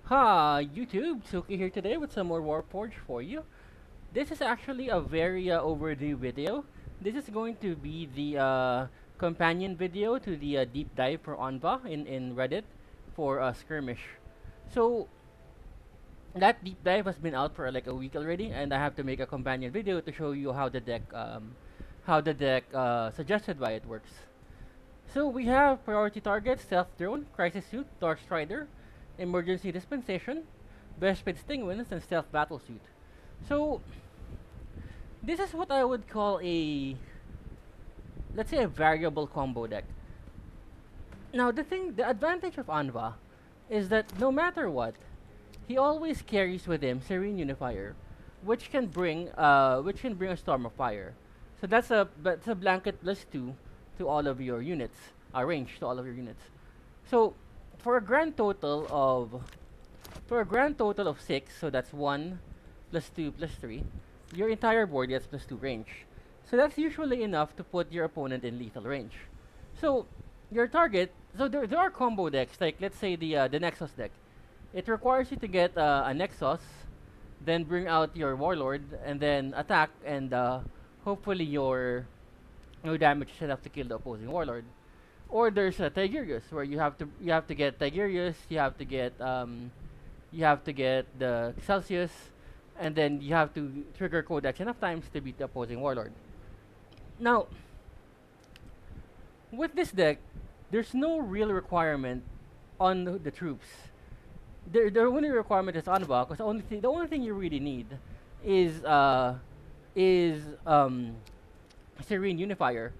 Hi YouTube, Suki here today with some more Warpforge for you. This is actually a very overdue video. This is going to be the companion video to the deep dive for Anva in Reddit for Skirmish. So that deep dive has been out for like a week already, and I have to make a companion video to show you how the deck suggested by it works. So we have priority targets, stealth drone, crisis suit, dark strider, emergency dispensation, best sting winds, and stealth battle suit. So this is what I would call a, let's say, a variable combo deck. Now the advantage of Anva is that no matter what, he always carries with him Serene Unifier, which can bring a storm of fire. So that's a blanket +2 to all of your units, range to all of your units. So for a grand total of six, so that's 1 +2 +3, your entire board gets +2 range. So that's usually enough to put your opponent in lethal range. So your target, so there are combo decks, like let's say the Nexus deck. It requires you to get a Nexus, then bring out your Warlord, and then attack, and hopefully your damage is enough to kill the opposing Warlord. Or there's a Tigurius, where you have to get Tigurius, you have to get the Celsius, and then you have to trigger Codex enough times to beat the opposing Warlord. Now, with this deck, there's no real requirement on the troops. The only requirement is Anva, because the only thing you really need is is um, Serene Unifier,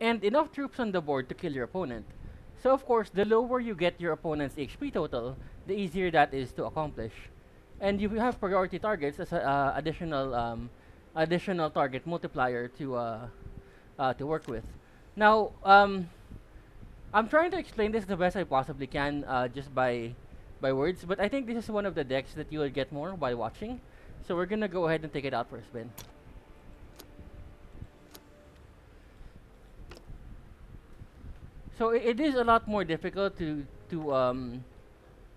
and enough troops on the board to kill your opponent. So of course, the lower you get your opponent's HP total, the easier that is to accomplish. And you have priority targets as a additional target multiplier to work with. Now, I'm trying to explain this the best I possibly can, just by words, but I think this is one of the decks that you will get more by watching. So we're gonna go ahead and take it out for a spin. So it is a lot more difficult to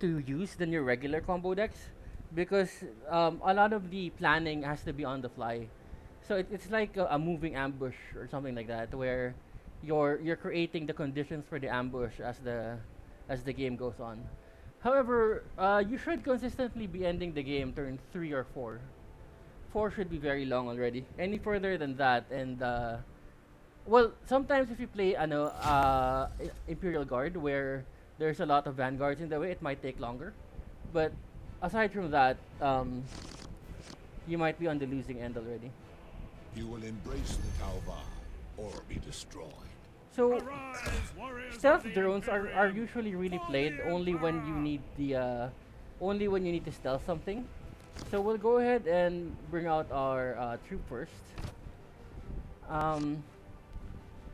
use than your regular combo decks, because a lot of the planning has to be on the fly. So it's like a moving ambush or something like that, where you're creating the conditions for the ambush as the game goes on. However, you should consistently be ending the game turn 3 or 4. 4 should be very long already. Any further than that, and well, sometimes if you play Imperial Guard, where there's a lot of vanguards in the way, it might take longer. But aside from that, you might be on the losing end already. You will embrace the Tauva or be destroyed. So stealth drones are usually really played only when you need to stealth something. So we'll go ahead and bring out our troop first.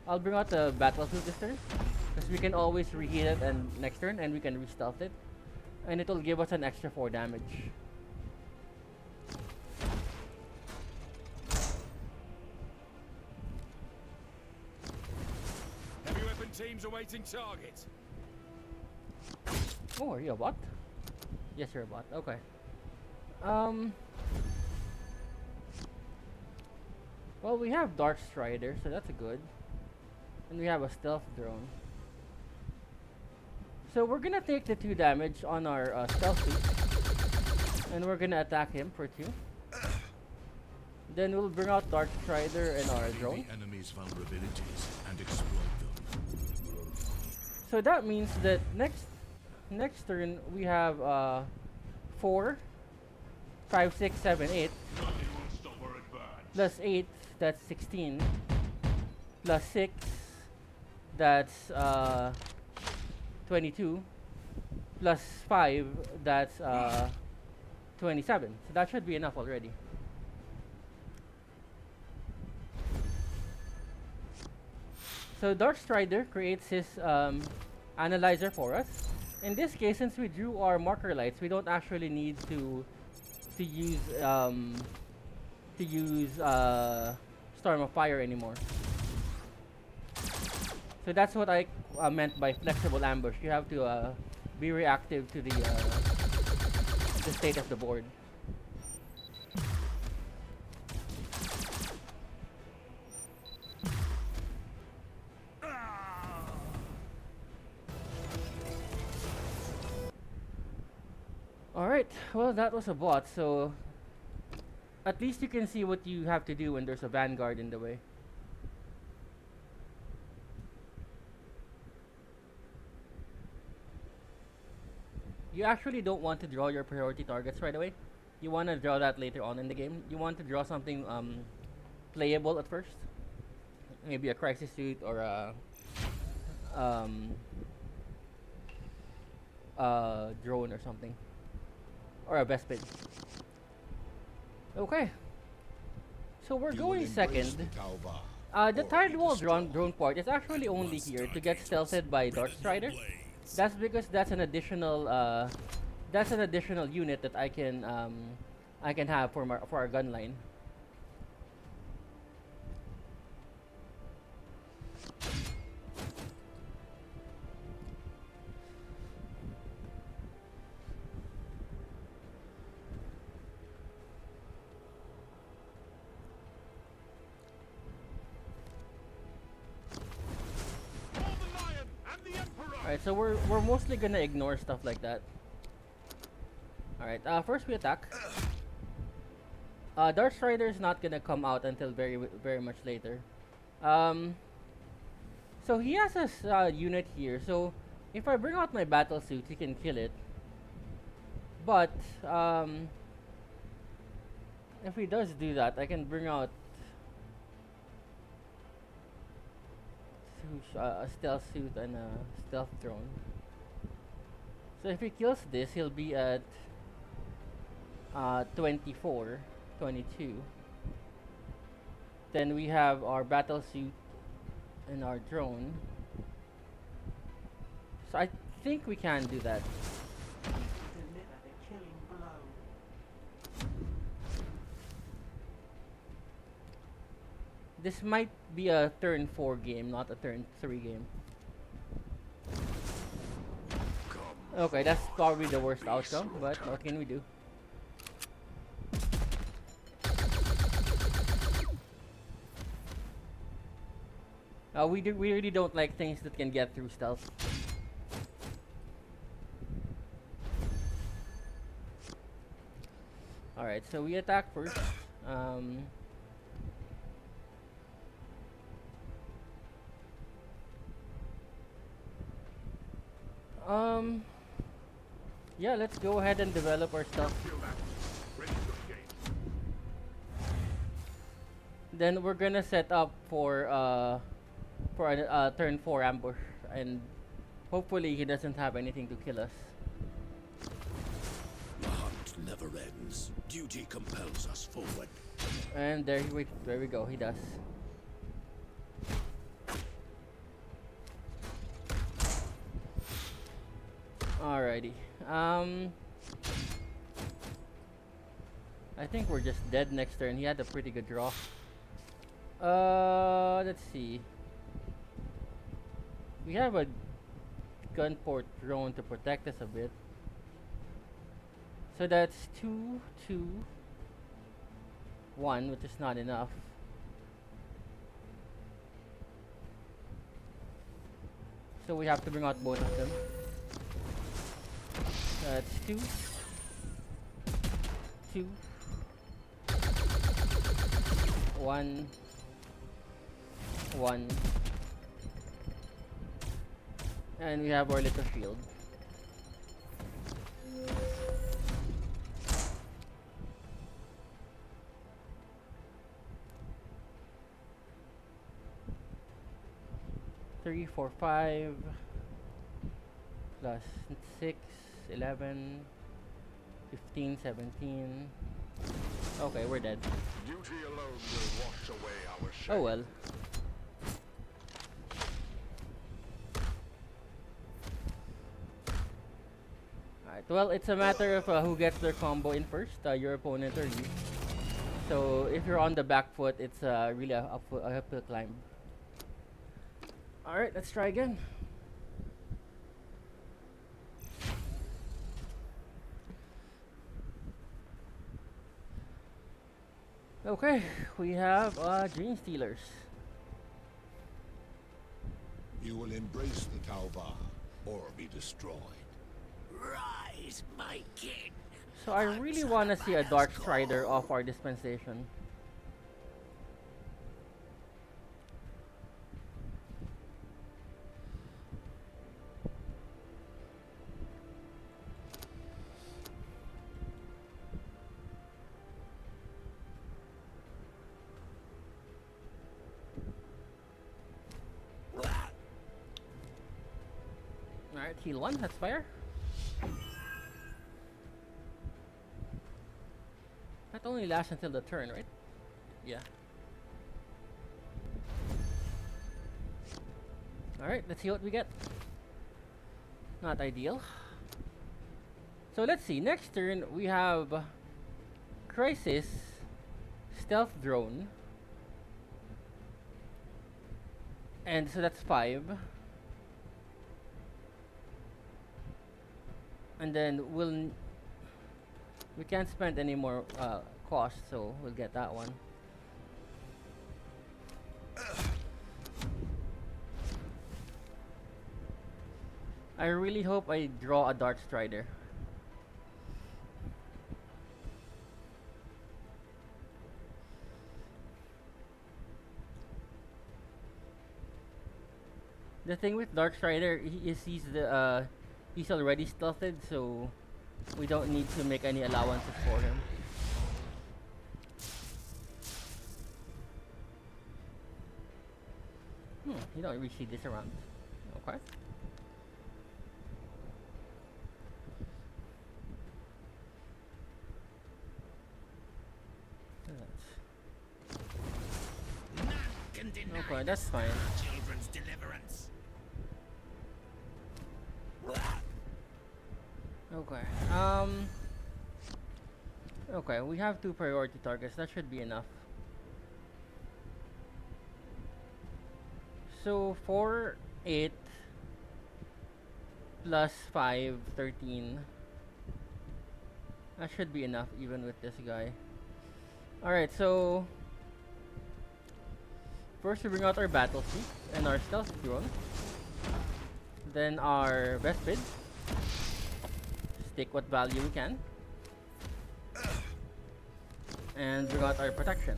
I'll bring out the battlefield this turn, because we can always reheat it and next turn, and we can re-stealth it, and it'll give us an extra 4 damage. Heavy weapon teams awaiting target. Oh, are you a bot? Yes, you're a bot. Okay. Well, we have Dark Strider, so that's a good. And we have a stealth drone. So we're gonna take the 2 damage on our stealth suit, and we're gonna attack him for 2. Then we'll bring out Dark Strider and our drone. The enemy's vulnerabilities and exploit them. So that means that next turn we have 4, 5, 6, 7, 8 plus 8, that's 16, plus 6, that's 22, plus 5, that's 27. So that should be enough already. So Dark Strider creates his analyzer for us. In this case, since we drew our marker lights, we don't actually need to use Storm of Fire anymore. So that's what I meant by flexible ambush. You have to be reactive to the state of the board. Alright, well that was a bot, so at least you can see what you have to do when there's a vanguard in the way. You actually don't want to draw your priority targets right away. You want to draw that later on in the game. You want to draw something playable at first. Maybe a crisis suit or a um, drone or something. Or a best bid. Okay. So we're going second. The tired wall drone part is actually only here to get stealthed by Dark Strider. That's because that's an additional unit that I can have for our gun line. Alright, so we're mostly gonna ignore stuff like that. Alright, first we attack. Dark Strider is not gonna come out until very much later. So he has this unit here, so if I bring out my battle suit, he can kill it. But if he does do that, I can bring out a stealth suit and a stealth drone. So if he kills this, he'll be at 24, 22. Then we have our battle suit and our drone. So I think we can do that. This might be a turn 4 game, not a turn 3 game. Okay, that's probably the worst outcome, but what can we do? We really don't like things that can get through stealth. Alright, so we attack first. Yeah, let's go ahead and develop our stuff. Then we're gonna set up for a turn 4 ambush, and hopefully he doesn't have anything to kill us. The hunt never ends. Duty compels us forward. And there we go, he does. Alrighty. I think we're just dead next turn. He had a pretty good draw. Let's see. We have a gunport drone to protect us a bit. So that's 2, 2, 1, which is not enough. So we have to bring out both of them. That's 2, 2, 1, 1. And we have our little shield. Three, 4, 5 plus 6, 11, 15, 17. Okay, we're dead. Duty alone will wash away our shame. Oh well. Alright, well, it's a matter of who gets their combo in first, your opponent or you. So if you're on the back foot, it's really a uphill climb. Alright, let's try again. Okay, we have Dream Stealers. You will embrace the Tauvar or be destroyed. Rise, my king. So I really want to see a Dark Strider of our dispensation. Alright, heal 1, that's fair. That only lasts until the turn, right? Yeah. Alright, let's see what we get. Not ideal. So let's see, next turn we have Crisis, Stealth Drone. And so that's 5. And then we can't spend any more cost, so we'll get that one. I really hope I draw a Dark Strider. The thing with Dark Strider, he's already stealthed, so we don't need to make any allowances for him. You don't really see this around. Okay. Okay, that's fine. Children's deliverance. Okay. Okay, we have 2 priority targets. That should be enough. So 4, 8 plus 5, 13. That should be enough even with this guy. Alright, so first we bring out our battle suit and our stealth drone. Then our best bid. Stick what value we can. And bring out our protection.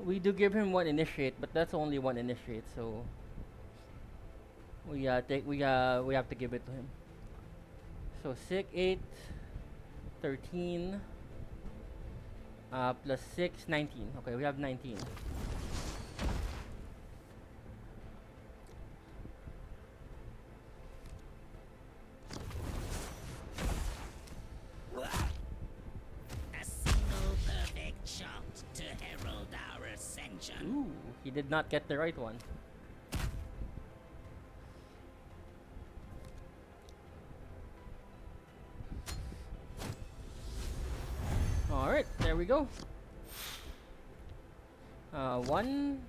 We do give him 1 initiate, but that's only 1 initiate, so we have to give it to him. So 6, 8, 13 plus 6, 19. Okay, we have 19. A single perfect shot to herald our ascension. Ooh, he did not get the right one. Alright, there we go. 1,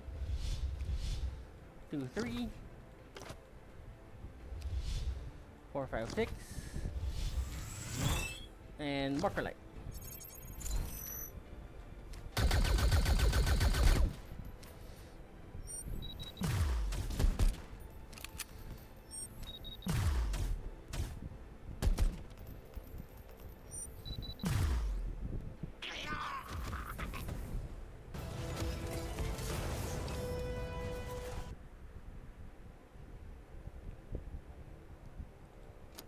2, 3, 4, 5, 6. And marker light.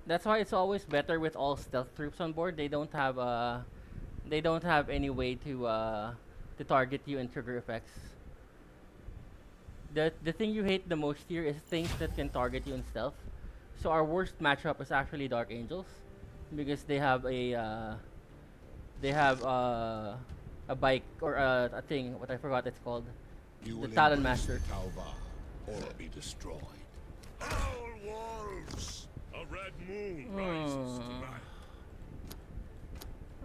That's why it's always better with all stealth troops on board. They don't have any way to target you and trigger effects. The thing you hate the most here is things that can target you in stealth. So our worst matchup is actually Dark Angels, because they have a bike or a thing. What I forgot it's called. You The will Talon embrace Master. the Tauvar or be destroyed. Owl wolves! A red moon rises tonight.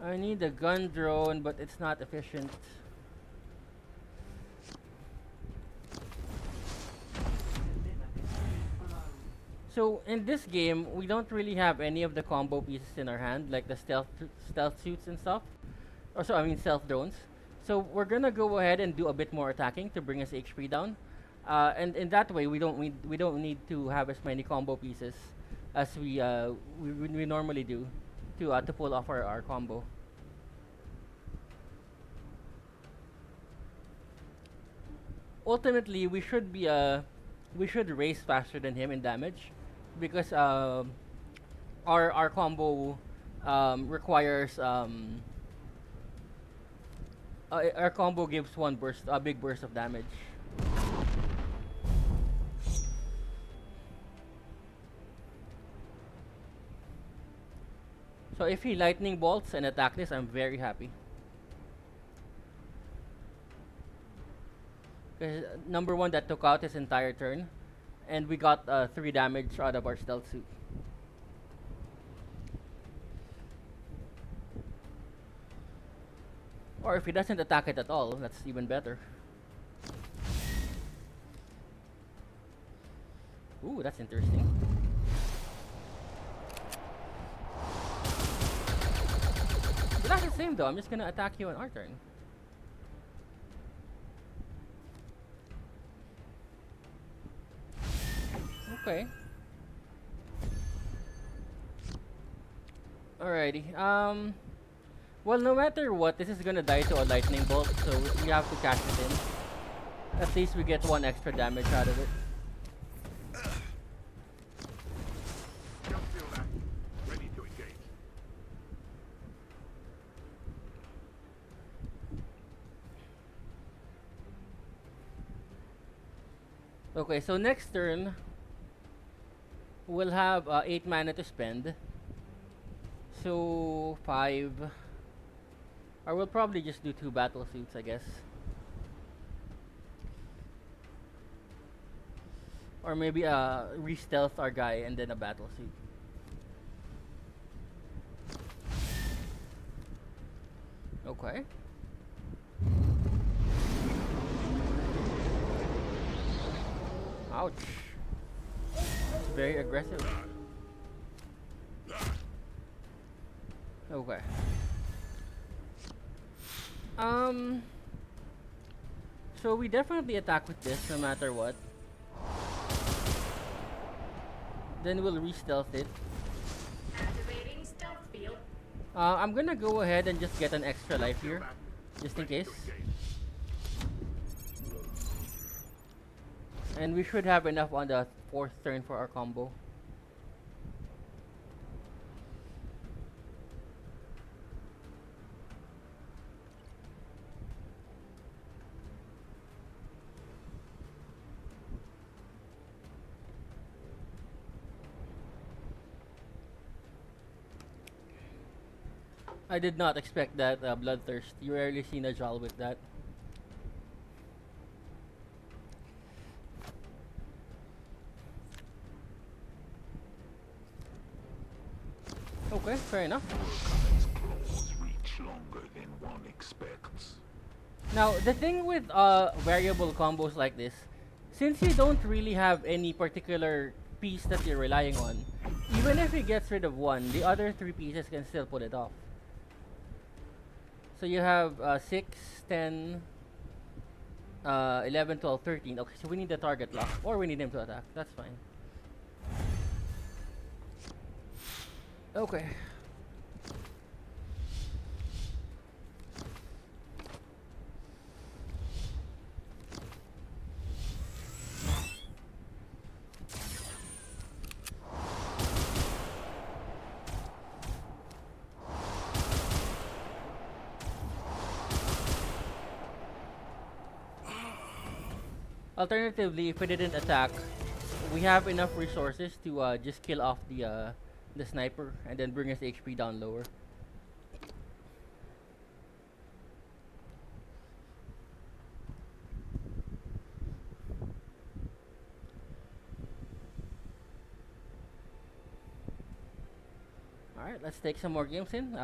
I need a gun drone, but it's not efficient. So in this game, we don't really have any of the combo pieces in our hand, like the stealth suits and stuff. Or so I mean stealth drones. So we're gonna go ahead and do a bit more attacking to bring his HP down. And in that way, we don't need to have as many combo pieces as we normally do to pull off our combo. Ultimately, we should race faster than him in damage, because our combo requires our combo gives one burst, a big burst of damage. So if he lightning bolts and attack this, I'm very happy. Because number one, that took out his entire turn, and we got 3 damage out of our stealth suit. Or if he doesn't attack it at all, that's even better. Ooh, that's interesting. But that's the same though, I'm just gonna attack you on our turn. Okay. Alrighty. Well, no matter what, this is gonna die to a lightning bolt, so we have to cash it in. At least we get 1 extra damage out of it. Just feel that. Ready to engage. Okay, so next turn, we'll have 8 mana to spend. So 5. Or we'll probably just do 2 battle suits, I guess. Or maybe re-stealth our guy and then a battle suit. Okay. Ouch. It's very aggressive. Okay. So we definitely attack with this no matter what. Then we'll re-stealth it. Activating stealth field. I'm gonna go ahead and just get an extra life here, just in case. And we should have enough on the 4th turn for our combo. I did not expect that bloodthirst. You rarely see Najal with that. Okay, fair enough. Its claws reach longer than one expects. Now, the thing with variable combos like this, since you don't really have any particular piece that you're relying on, even if he gets rid of one, the other 3 pieces can still pull it off. So you have 6, 10, 11, 12, 13. Okay, so we need the target lock, or we need him to attack. That's fine. Okay. Alternatively, if we didn't attack, we have enough resources to just kill off the sniper and then bring his HP down lower. Alright, let's take some more games in.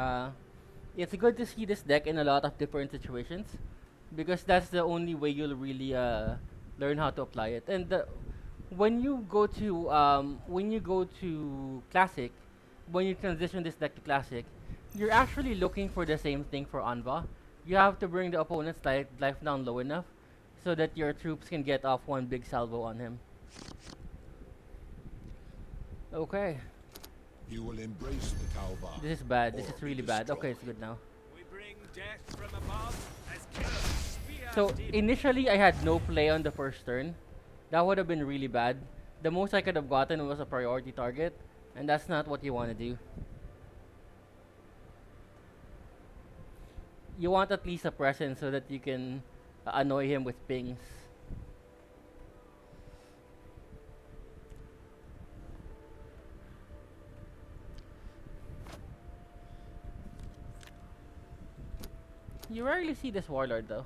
It's good to see this deck in a lot of different situations, because that's the only way you'll really learn how to apply it. And when you go to classic, when you transition this deck to classic, you're actually looking for the same thing for Anva. You have to bring the opponent's life down low enough so that your troops can get off one big salvo on him. Okay, You will embrace the Tauba. this is bad. This or is be really bad. Okay, it's destroyed. good now. We bring death from above as curse. We have So demons. initially I had no play on the first turn. That would have been really bad. The most I could have gotten was a priority target, and that's not what you want to do. You want at least a presence so that you can annoy him with pings. You rarely see this warlord though.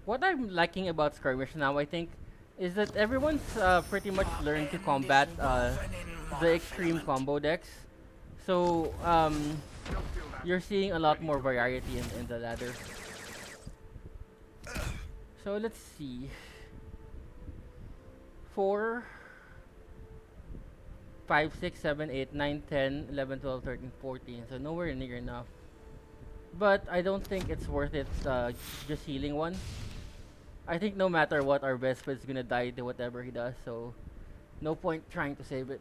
What I'm liking about Skirmish now, I think, is that everyone's pretty much learned to combat the extreme combo decks. So you're seeing a lot more variety in the ladder. So let's see. 4, 5, 6, 7, 8, 9, 10, 11, 12, 13, 14. So nowhere near enough. But I don't think it's worth it just healing one. I think no matter what, our Vespa is gonna die to whatever he does, so no point trying to save it.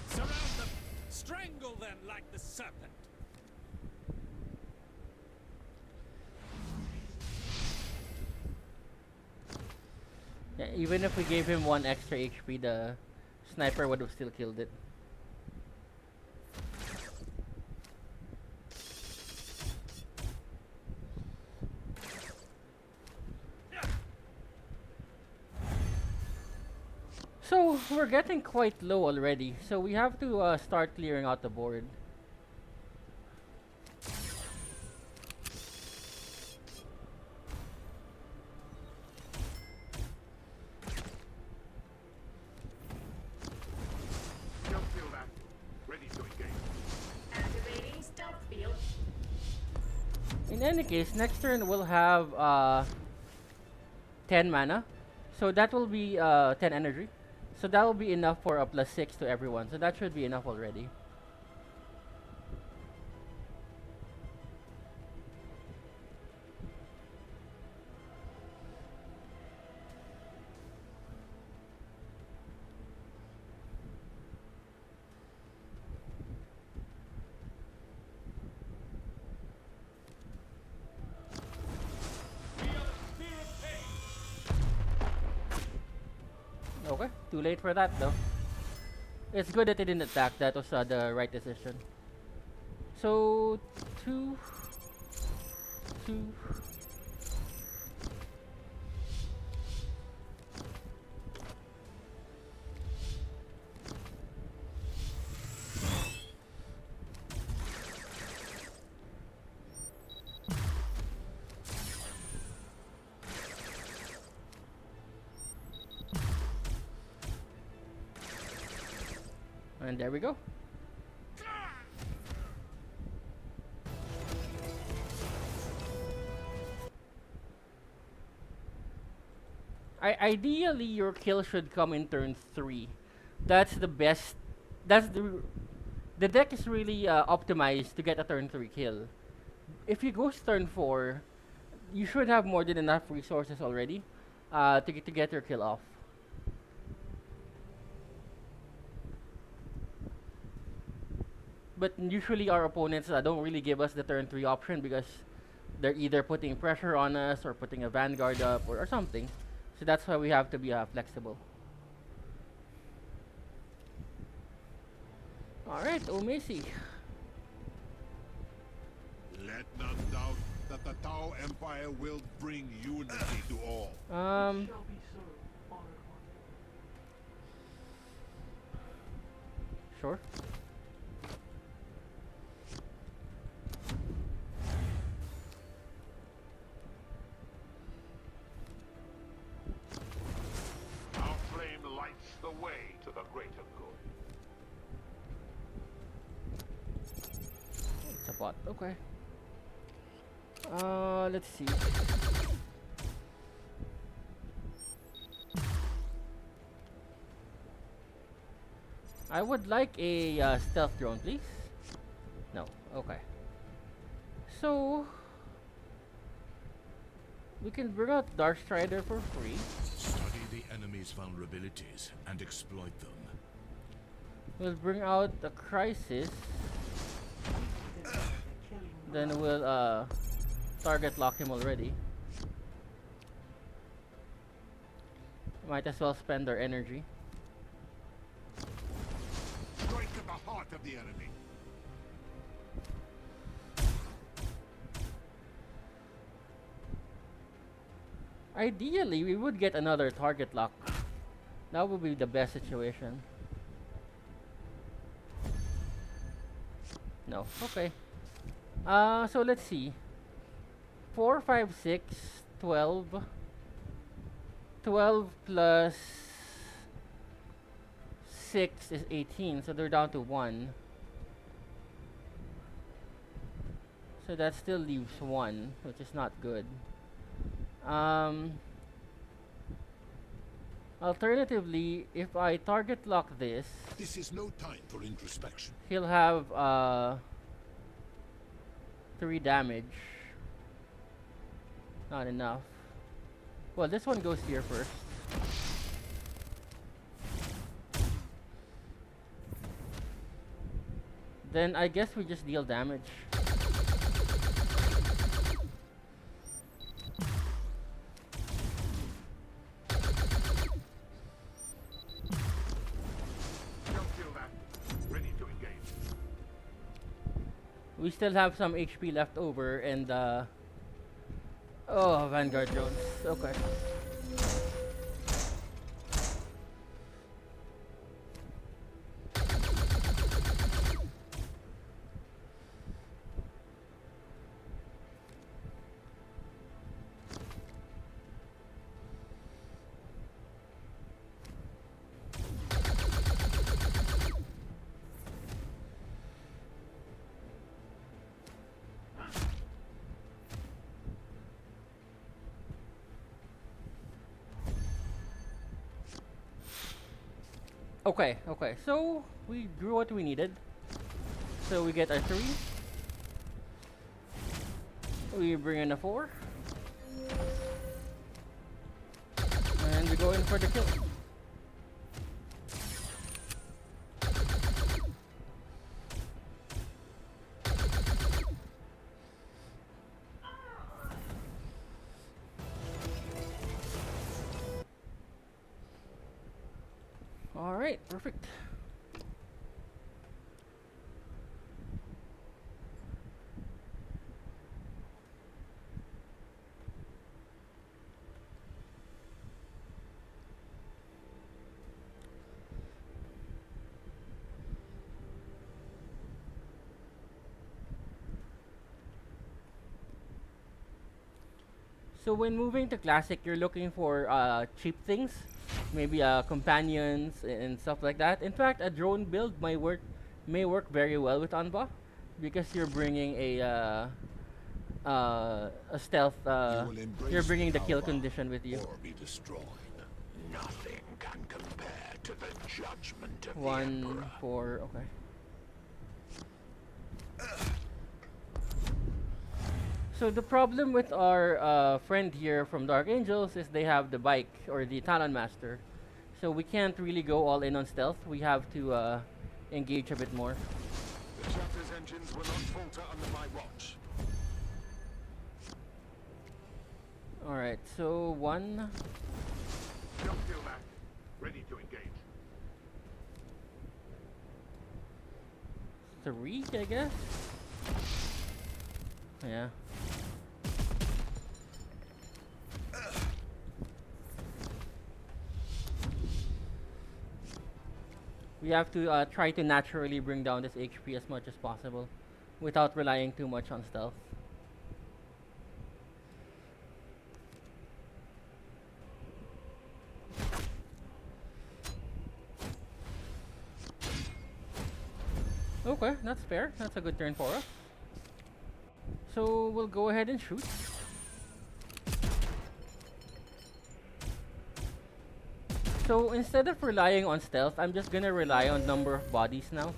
Surround them. Strangle them like the serpent. Yeah, even if we gave him 1 extra HP, the sniper would have still killed it. So we're getting quite low already, so we have to start clearing out the board. Activating stealth field. In any case, next turn we'll have 10 mana, so that will be 10 energy. So that will be enough for a +6 to everyone, so that should be enough already. Okay, too late for that though. It's good that they didn't attack, that was the right decision. So, 2, 2. And there we go. Ideally, your kill should come in turn 3. That's the best. That's the deck is really optimized to get a turn 3 kill. If you go turn 4, you should have more than enough resources already to get your kill off. But usually our opponents don't really give us the turn 3 option because they're either putting pressure on us or putting a vanguard up or something. So that's why we have to be flexible. Alright, Omesi. Let none doubt that the Tau Empire will bring unity to all. Sure. spot. Okay. Let's see. I would like a stealth drone, please. No. Okay. So we can bring out Dark Strider for free. Study the enemy's vulnerabilities and exploit them. We'll bring out the Crisis. Then we'll target lock him already. Might as well spend our energy. Strike at the heart of the enemy. Ideally, we would get another target lock. That would be the best situation. No. Okay. So let's see. 4, 5, 6, 12. 12 plus 6 is 18, so they're down to 1. So that still leaves 1, which is not good. Alternatively, if I target lock this, This is no time for introspection. he'll have 3 damage. Not enough. Well, this one goes here first. Then I guess we just deal damage. Don't kill that. Ready to engage. We still have some HP left over and oh, Vanguard drones. Okay. Okay, okay. So we drew what we needed. So we get our 3. We bring in a 4. And we go in for the kill. Alright, perfect. So when moving to classic, you're looking for cheap things, maybe companions and stuff like that. In fact, a drone build may work very well with Anba, because you're bringing a stealth. You're bringing the kill condition with you. Or be destroyed. Nothing can compare to the judgment of 1, 4. Okay. So the problem with our friend here from Dark Angels is they have the bike or the Talon Master. So we can't really go all in on stealth. We have to engage a bit more. The chapter's engines will not falter under my watch. Alright, so 1. Don't feel that. Ready to engage. 3, I guess? Yeah. We have to try to naturally bring down this HP as much as possible without relying too much on stealth. Okay, that's fair. That's a good turn for us. So we'll go ahead and shoot. So instead of relying on stealth, I'm just gonna rely on number of bodies now.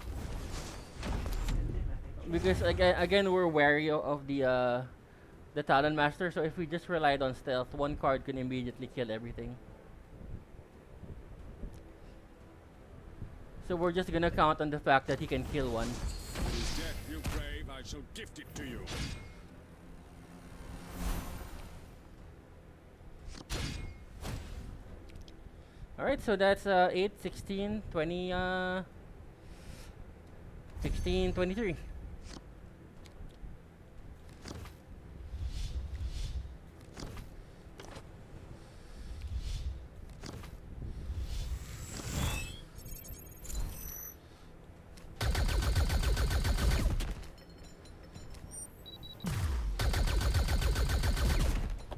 Because again we're wary of the Talon Master, so if we just relied on stealth, one card can immediately kill everything. So we're just gonna count on the fact that he can kill one. His death you crave, I shall gift it to you. Alright, so that's 8, 16, 20, 16, 23.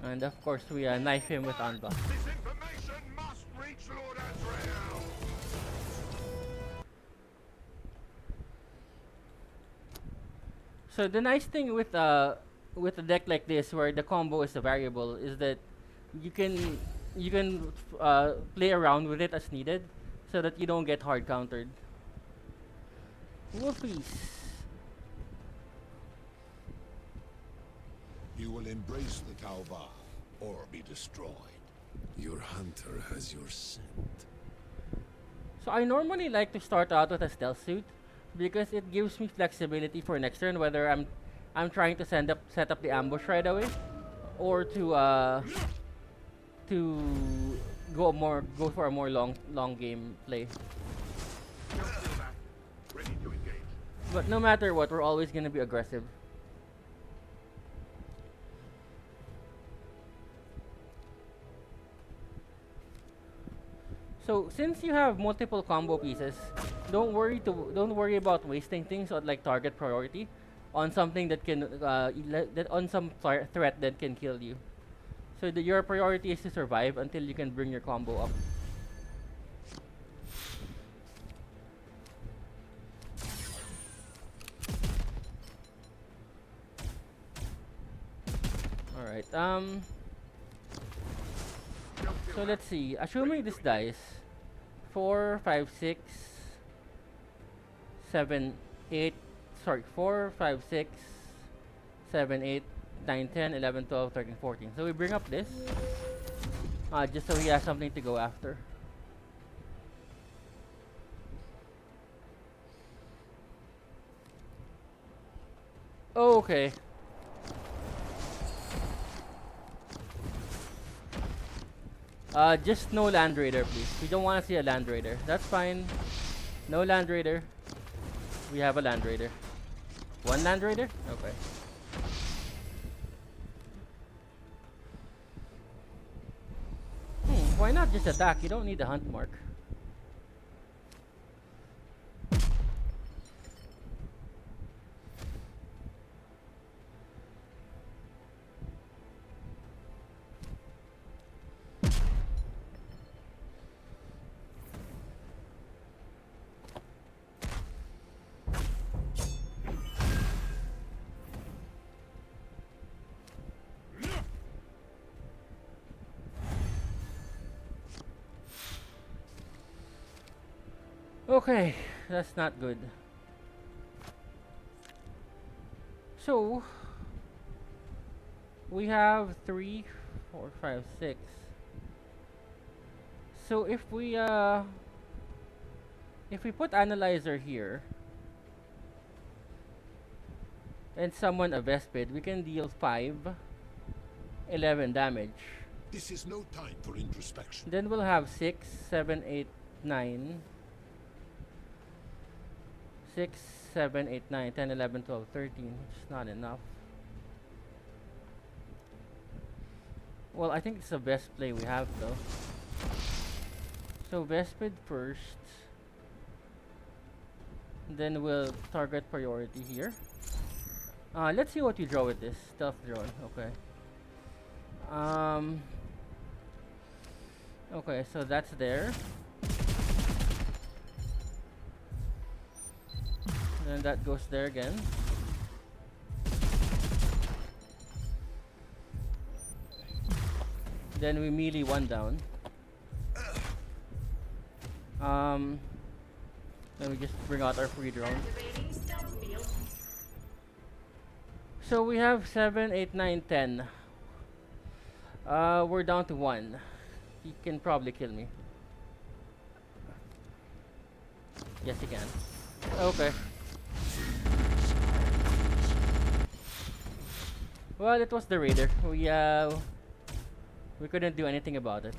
And of course we knife him with unblock. This information must reach Lord Azrael. So the nice thing with a deck like this, where the combo is a variable, is that you can play around with it as needed, so that you don't get hard countered. Whoopies. You will embrace the Tauva or be destroyed. Your hunter has your scent. So I normally like to start out with a stealth suit because it gives me flexibility for next turn, whether I'm trying to set up the ambush right away, or to go for a more long game play. Ready to engage. But no matter what, we're always gonna be aggressive. So since you have multiple combo pieces, don't worry about wasting things on like target priority on something that can on some threat that can kill you. So your priority is to survive until you can bring your combo up. All right. So let's see. Assuming this dies, 4, 5, 6, 7, 8. Sorry, 4, 5, 6, 7, 8, 9, 10, 11, 12, 13, 14. So we bring up this, just so he has something to go after. Okay. Just no Land Raider, please. We don't want to see a Land Raider. That's fine. No Land Raider. We have a Land Raider. One Land Raider? Okay. Why not just attack? You don't need a hunt mark. Okay, that's not good. So we have 3, 4, 5, 6. So if we put analyzer here and summon a Vespid, we can deal 5, 11 damage. This is no time for introspection. Then we'll have 6, 7, 8, 9. 6, 7, 8, 9, 10, 11, 12, 13, which is not enough. Well, I think it's the best play we have though. So Vespid first. Then we'll target priority here. Let's see what we draw with this. Stealth drone, okay. Okay, so that's there. Then that goes there again. Then we melee one down. Then we just bring out our free drone. Activating stealth field. So we have 7, 8, 9, 10. We're down to 1. He can probably kill me. Yes, he can. Okay. Well, it was the raider. We couldn't do anything about it.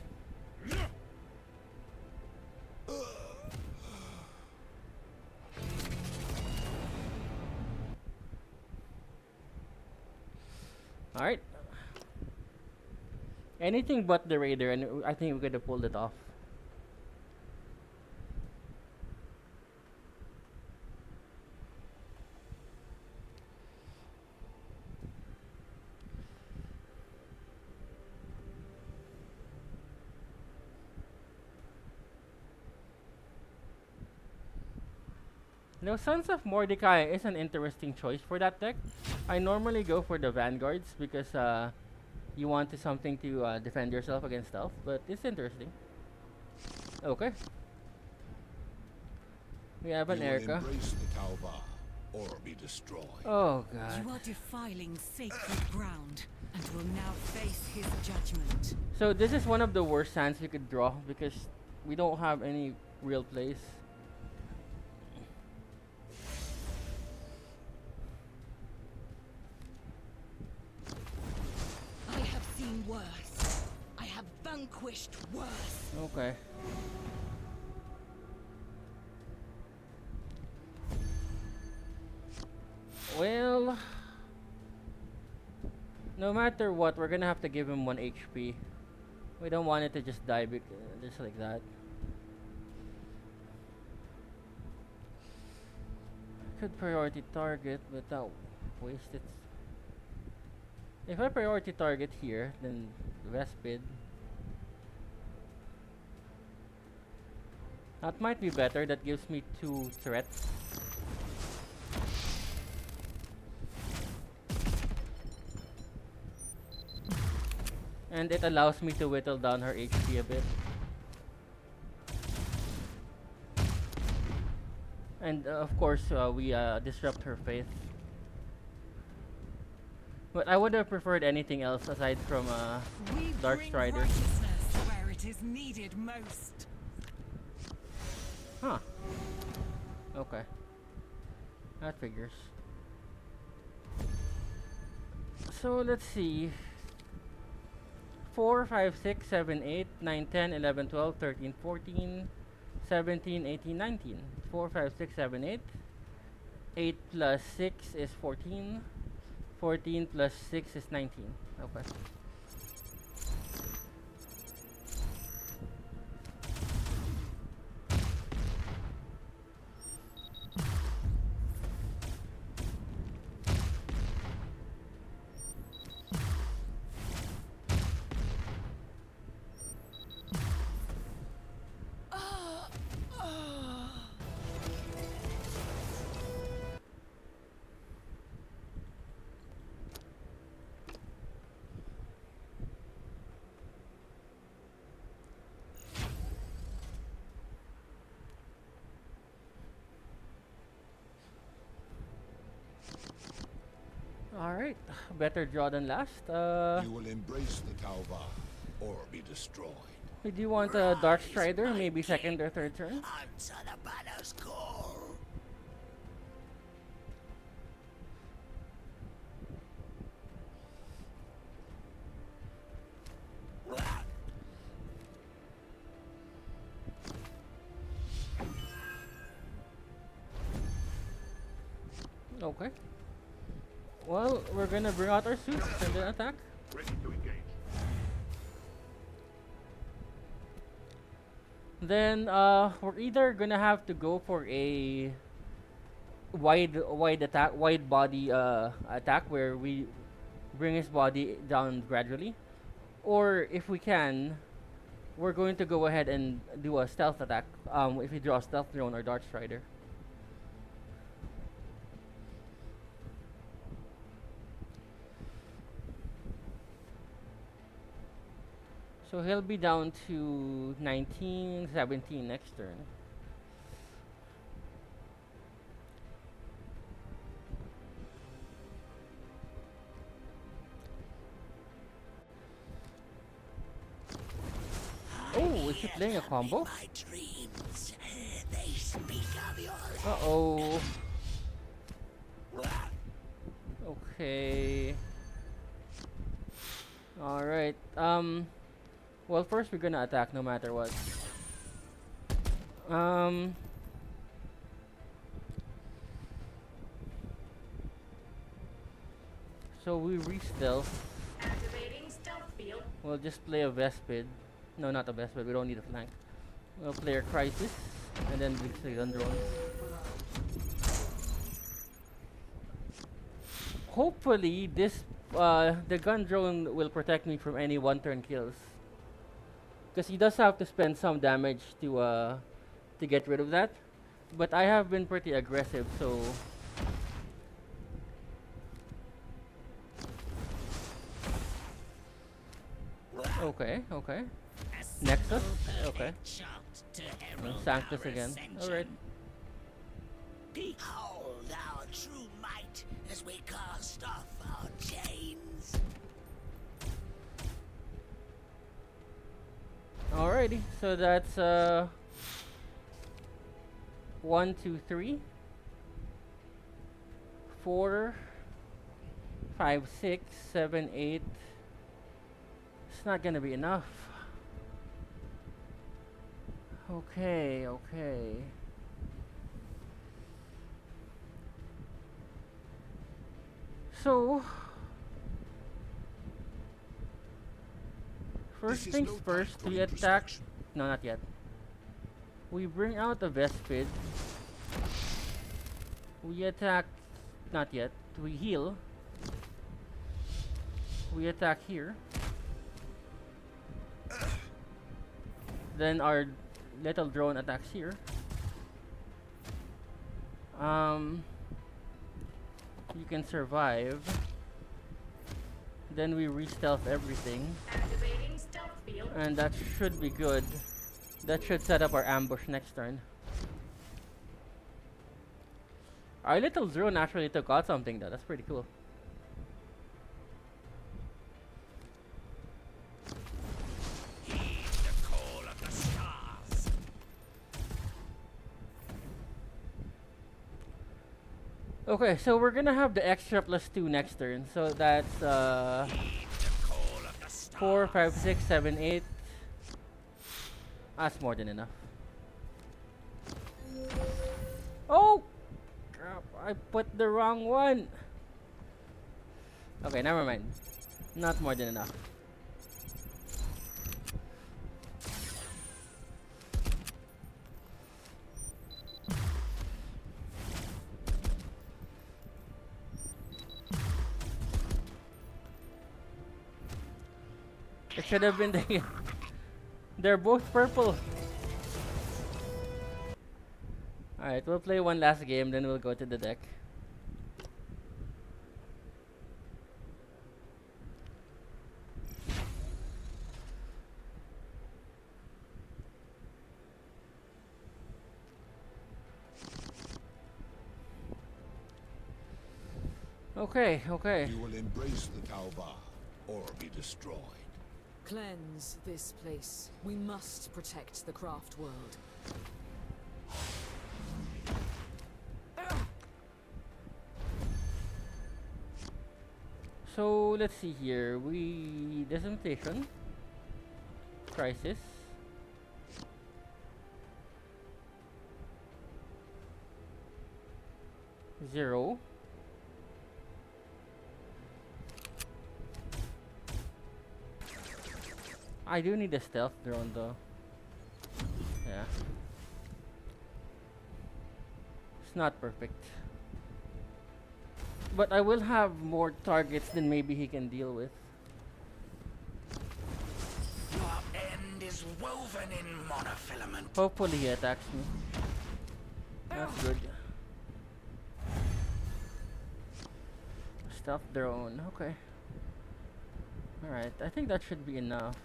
All right. Anything but the raider, and I think we could have pulled it off. Now, Sons of Mordecai is an interesting choice for that deck. I normally go for the Vanguards because you want something to defend yourself against stealth, but it's interesting. Okay. We have an You will Erica. embrace the Tauba or be destroyed. Oh god. You are defiling sacred ground and will now face his judgment. So this is one of the worst hands we could draw because we don't have any real plays. I have seen worse. I have vanquished worse. Okay. Well, no matter what, we're gonna have to give him 1 HP. We don't want it to just die just like that. Could priority target, but that waste it. If I priority target here, then Vespid. That might be better. That gives me 2 threats. And it allows me to whittle down her HP a bit. And of course, we disrupt her faith. But I would have preferred anything else aside from We Dark bring Strider. righteousness where it is needed most. Huh. Okay. That figures. So let's see. 4, 5, 6, 7, 8, 9, 10, 11, 12, 13, 14, 17, 18, 19. 4, 5, 6, 7, 8. 8 plus 6 is 14. 14 plus 6 is 19. Okay. Alright, better draw than last. You will embrace the Tauba or be destroyed. We do want a Dark Strider, maybe second or third turn. Answer the banner's call. Okay. Well, we're gonna bring out our suits and then attack. Ready to engage. Then we're either gonna have to go for a wide body attack where we bring his body down gradually, or if we can, we're going to go ahead and do a stealth attack. If we draw stealth drone or Dark Strider. So he'll be down to 19, 17 next turn. Oh, is he playing a combo? My dreams, they speak of your Uh-oh. Okay. Alright. Well, first we're gonna attack no matter what. Um... So we re-stealth. Activating stealth field. We'll just play a Vespid. No, not a Vespid. We don't need a flank. We'll play a Crisis. And then the gun drone. Hopefully, the gun drone will protect me from any one-turn kills. Because he does have to spend some damage to get rid of that. But I have been pretty aggressive, so... Okay, okay. Nexus? Okay. Sanctus again. Alright. Behold our true might as we cast off our chains. Alrighty, so that's 1, 2, 3, 4, 5, 6, 7, 8. It's not gonna be enough. Okay, okay. So first This is things no time first, for we attack. introspection. No, not yet. We bring out a Vespid. We attack. Not yet. We heal. We attack here. Then our little drone attacks here. You can survive. Then we re-stealth everything. Activating stealth field. And that should be good. That should set up our ambush next turn. Our little drone actually took out something though. That's pretty cool. Heed the call of the stars. Okay, so we're gonna have the extra +2 next turn. So that's Heed the call of the stars. 4, 5, 6, 7, 8. That's more than enough. Oh! Crap, I put the wrong one. Okay, never mind. Not more than enough. It should have been the... They're both purple. Alright, we'll play one last game, then we'll go to the deck. Okay, okay. You will embrace the Tauba or be destroyed. Cleanse this place. We must protect the craft world. So let's see here. We Disemptation, Crisis, Zero, I do need a stealth drone though. Yeah. It's not perfect. But I will have more targets than maybe he can deal with. Your end is woven in monofilament. Hopefully he attacks me. That's good. Stealth drone, okay. Alright, I think that should be enough.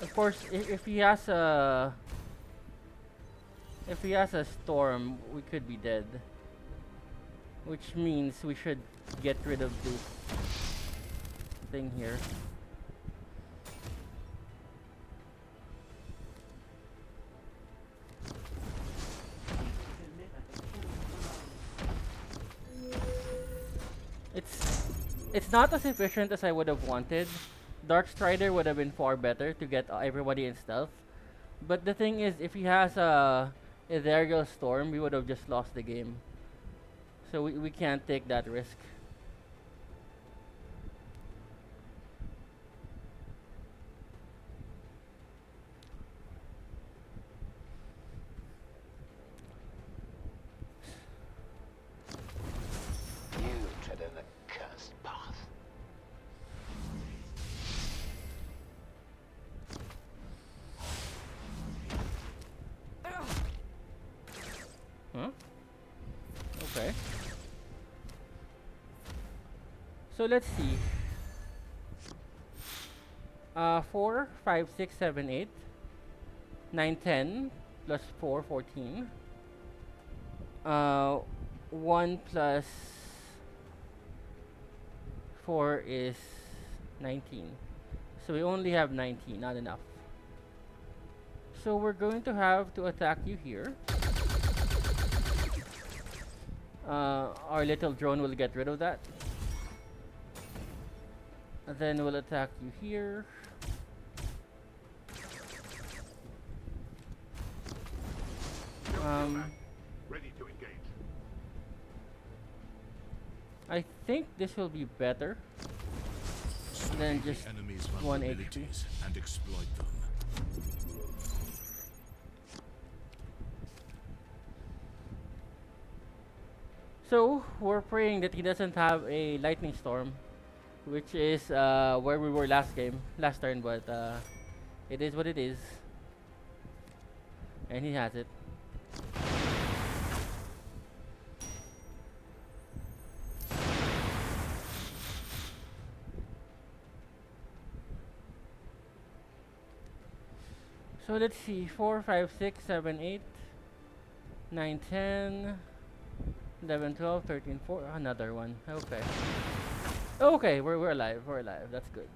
Of course, if he has a storm, we could be dead. Which means we should get rid of this thing here. It's not as efficient as I would have wanted. Dark Strider would have been far better to get everybody in stealth. But the thing is, if he has a Ethereal Storm, we would have just lost the game. So we can't take that risk. You tread an accursed path. Huh? Okay. So let's see. 4, 5, 6, 7, 8, 9, 10 plus 4, 14. 1 plus 4 is 19. So we only have 19, not enough. So we're going to have to attack you here. Our little drone will get rid of that. And then we'll attack you here. Ready to engage. I think this will be better than just Enemies' 1 HP. vulnerabilities and exploit them. So we're praying that he doesn't have a lightning storm, which is where we were last turn, but it is what it is. And he has it. So let's see, 4, 5, 6, 7, 8, 9, 10, 11, 12, 13, 4, another one. Okay. Okay, we're alive, that's good.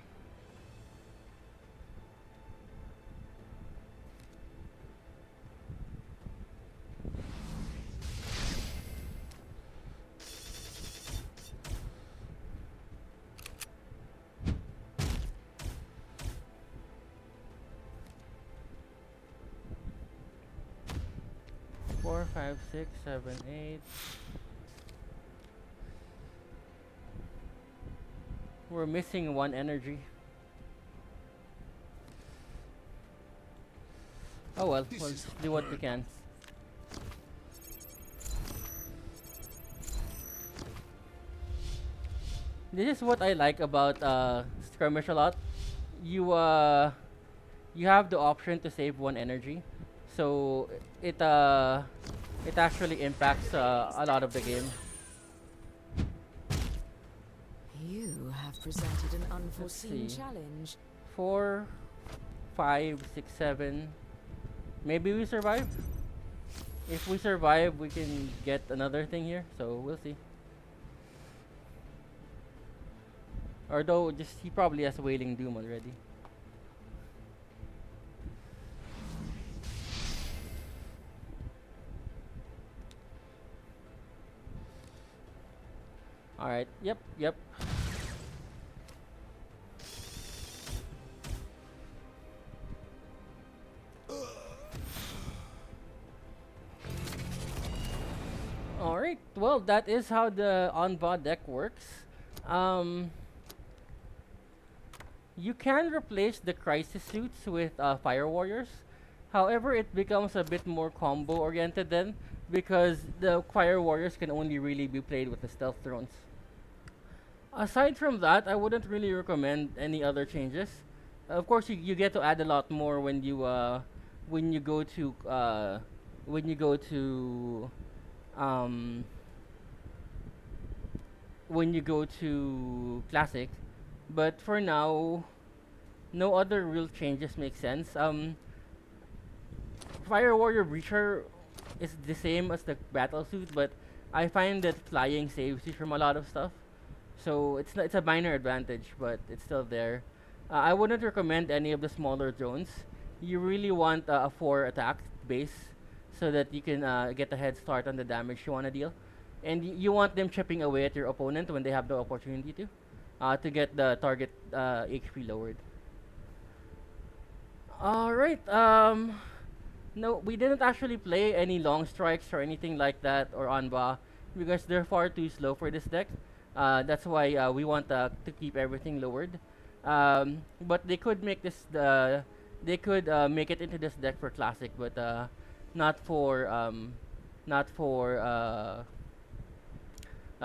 Four, 5, 6, 7, 8. We're missing 1 energy. Oh well, we'll just do what we can. This is what I like about Skirmish a lot. You have the option to save 1 energy, so it actually impacts a lot of the game. You have presented an unforeseen see. challenge. 4, 5, 6, 7. Maybe we survive. If we survive, we can get another thing here. So we'll see. Although, he probably has Wailing Doom already. Alright, yep. Alright, well, that is how the on-VOD deck works. You can replace the Crisis Suits with Fire Warriors. However, it becomes a bit more combo-oriented then, because the Fire Warriors can only really be played with the Stealth Drones. Aside from that, I wouldn't really recommend any other changes. Of course, you get to add a lot more when you go to when you go to Classic, but for now, no other real changes make sense. Fire Warrior Breacher is the same as the battle suit, but I find that flying saves you from a lot of stuff. So it's a minor advantage, but it's still there. I wouldn't recommend any of the smaller drones. You really want a 4 attack base so that you can get a head start on the damage you want to deal. And you want them chipping away at your opponent when they have the opportunity to get the target HP lowered. Alright, no, we didn't actually play any long strikes or anything like that or Anba because they're far too slow for this deck. That's why we want to keep everything lowered. But they could make they could make it into this deck for classic, but not for not for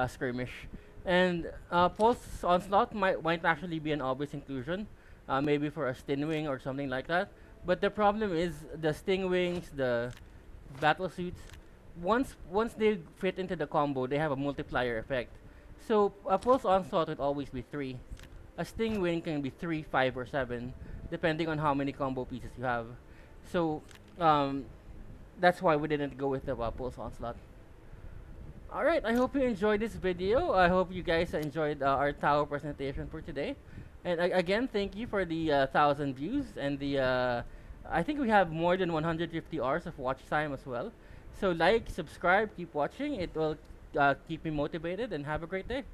skirmish. And pulse onslaught might actually be an obvious inclusion, maybe for a stingwing or something like that. But the problem is the stingwings, the battle suits. Once they fit into the combo, they have a multiplier effect. So a pulse onslaught would always be 3. A stingwing can be 3, 5, or 7, depending on how many combo pieces you have. So that's why we didn't go with the pulse onslaught. Alright, I hope you enjoyed this video. I hope you guys enjoyed our Tau presentation for today. And again, thank you for the 1,000 views and the I think we have more than 150 hours of watch time as well. So like, subscribe, keep watching. It will keep me motivated and have a great day.